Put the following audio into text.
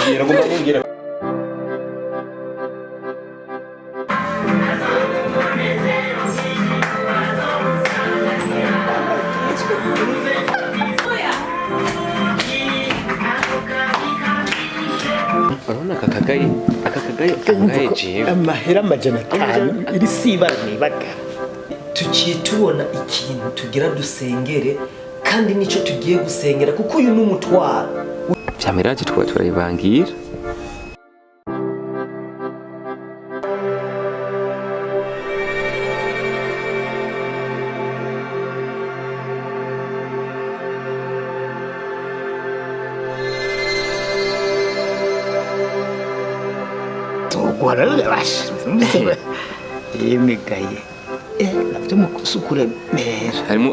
mubwira ngo mubwira urabona akakagaye jewe amahera amajana 5 iri siba nibaga tuciye tubona ikintu tugira dusengere kandi nico tugiye gusengera kuko uyu n'umutwaro byamiraje turayibangira Guarda bash. Megaye. Navyo mukusukure mera. harimo